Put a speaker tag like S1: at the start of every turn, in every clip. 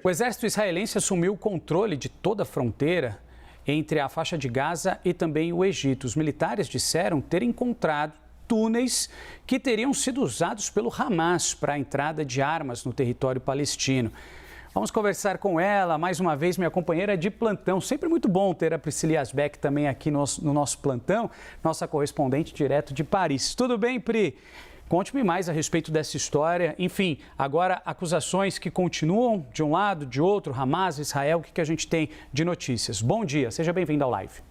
S1: O exército israelense assumiu o controle de toda a fronteira entre a faixa de Gaza e também o Egito. Os militares disseram ter encontrado túneis que teriam sido usados pelo Hamas para a entrada de armas no território palestino. Vamos conversar com ela, mais uma vez, minha companheira de plantão. Sempre muito bom ter a Priscila Yazbek também aqui no nosso plantão, nossa correspondente direto de Paris. Tudo bem, Pri? Conte-me mais a respeito dessa história. Enfim, agora acusações que continuam de um lado, de outro, Hamas, Israel, o que a gente tem de notícias? Bom dia, seja bem-vindo ao Live.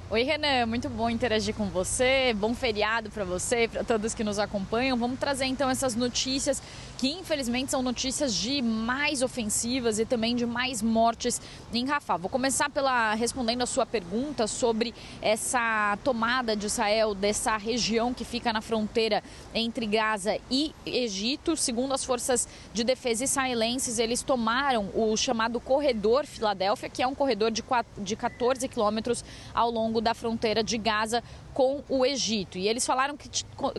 S2: Oi, Renan, muito bom interagir com você, bom feriado para você e para todos que nos acompanham. Vamos trazer então essas notícias que infelizmente são notícias de mais ofensivas e também de mais mortes em Rafah. Vou começar respondendo a sua pergunta sobre essa tomada de Israel, dessa região que fica na fronteira entre Gaza e Egito. Segundo as forças de defesa israelenses, eles tomaram o chamado Corredor Filadélfia, que é um corredor de 14 quilômetros ao longo da fronteira de Gaza com o Egito. E eles falaram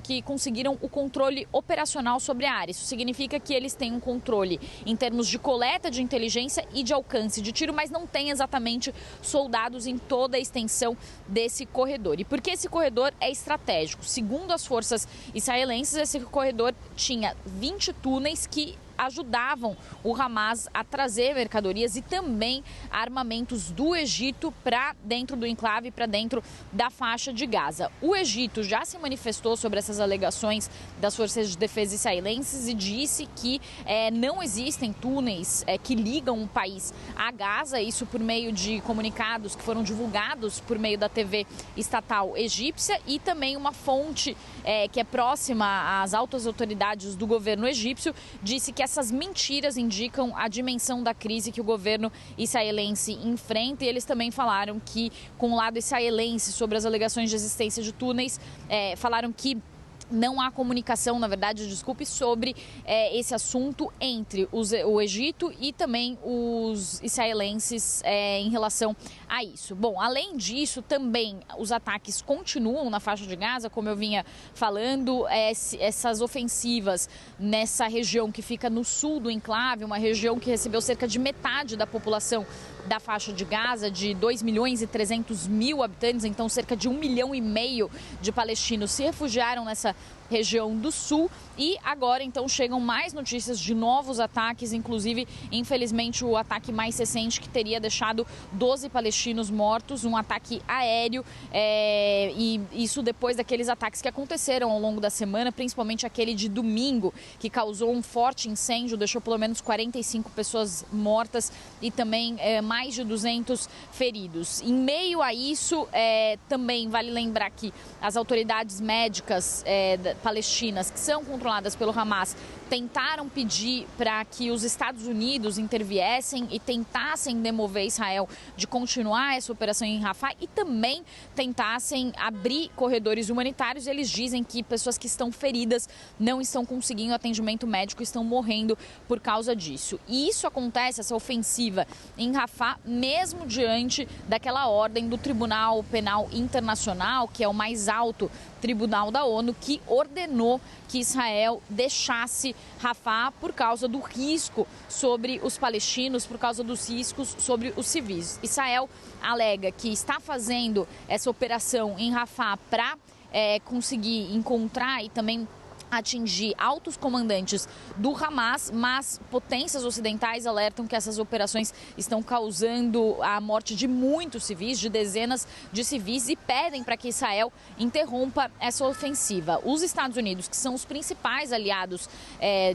S2: que conseguiram o controle operacional sobre a área. Isso significa que eles têm um controle em termos de coleta de inteligência e de alcance de tiro, mas não tem exatamente soldados em toda a extensão desse corredor. E por que esse corredor é estratégico? Segundo as forças israelenses, esse corredor tinha 20 túneis que ajudavam o Hamas a trazer mercadorias e também armamentos do Egito para dentro do enclave, para dentro da faixa de Gaza. O Egito já se manifestou sobre essas alegações das forças de defesa israelenses e disse que não existem túneis que ligam o país a Gaza, isso por meio de comunicados que foram divulgados por meio da TV estatal egípcia, e também uma fonte que é próxima às altas autoridades do governo egípcio disse que essas mentiras indicam a dimensão da crise que o governo israelense enfrenta, e eles também falaram que, com o lado israelense, sobre as alegações de existência de túneis, falaram que não há comunicação, na verdade, sobre esse assunto entre o Egito e também os israelenses em relação a isso. Bom, além disso, também os ataques continuam na faixa de Gaza, como eu vinha falando, essas ofensivas nessa região que fica no sul do enclave, uma região que recebeu cerca de metade da população da faixa de Gaza, de 2.300.000 habitantes, então cerca de 1,5 milhão de palestinos se refugiaram nessa região do sul. E agora, então, chegam mais notícias de novos ataques, inclusive, infelizmente, o ataque mais recente que teria deixado 12 palestinos mortos, um ataque aéreo, e isso depois daqueles ataques que aconteceram ao longo da semana, principalmente aquele de domingo, que causou um forte incêndio, deixou pelo menos 45 pessoas mortas e também mais de 200 feridos. Em meio a isso, também vale lembrar que as autoridades médicas palestinas, que são controladas pelo Hamas, tentaram pedir para que os Estados Unidos interviessem e tentassem demover Israel de continuar essa operação em Rafah e também tentassem abrir corredores humanitários. Eles dizem que pessoas que estão feridas não estão conseguindo atendimento médico, estão morrendo por causa disso. E isso acontece, essa ofensiva em Rafah, mesmo diante daquela ordem do Tribunal Penal Internacional, que é o mais alto tribunal da ONU, que ordenou que Israel deixasse Rafah por causa do risco sobre os palestinos, por causa dos riscos sobre os civis. Israel alega que está fazendo essa operação em Rafah para conseguir encontrar e também atingir altos comandantes do Hamas, mas potências ocidentais alertam que essas operações estão causando a morte de muitos civis, de dezenas de civis, e pedem para que Israel interrompa essa ofensiva. Os Estados Unidos, que são os principais aliados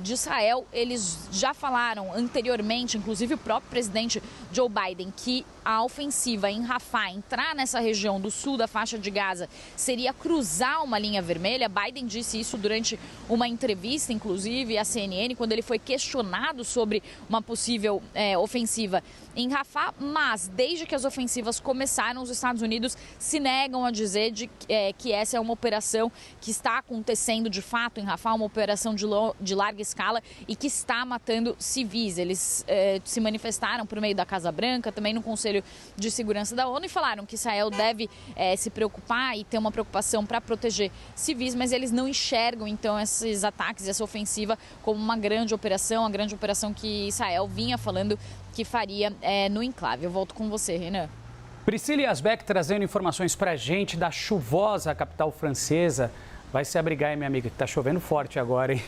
S2: de Israel, eles já falaram anteriormente, inclusive o próprio presidente Joe Biden, que a ofensiva em Rafah, entrar nessa região do sul da faixa de Gaza, seria cruzar uma linha vermelha. Biden disse isso durante uma entrevista, inclusive, à CNN, quando ele foi questionado sobre uma possível ofensiva em Rafah, mas desde que as ofensivas começaram, os Estados Unidos se negam a dizer que essa é uma operação que está acontecendo de fato em Rafah, uma operação de larga escala e que está matando civis. Eles se manifestaram por meio da Casa Branca, também no Conselho de Segurança da ONU, e falaram que Israel deve se preocupar e ter uma preocupação para proteger civis, mas eles não enxergam, então, então esses ataques, essa ofensiva como uma grande operação, a grande operação que Israel vinha falando que faria no enclave. Eu volto com você, Renan.
S1: Priscila Asbeck trazendo informações para a gente da chuvosa capital francesa. Vai se abrigar, hein, minha amiga, que está chovendo forte agora, hein?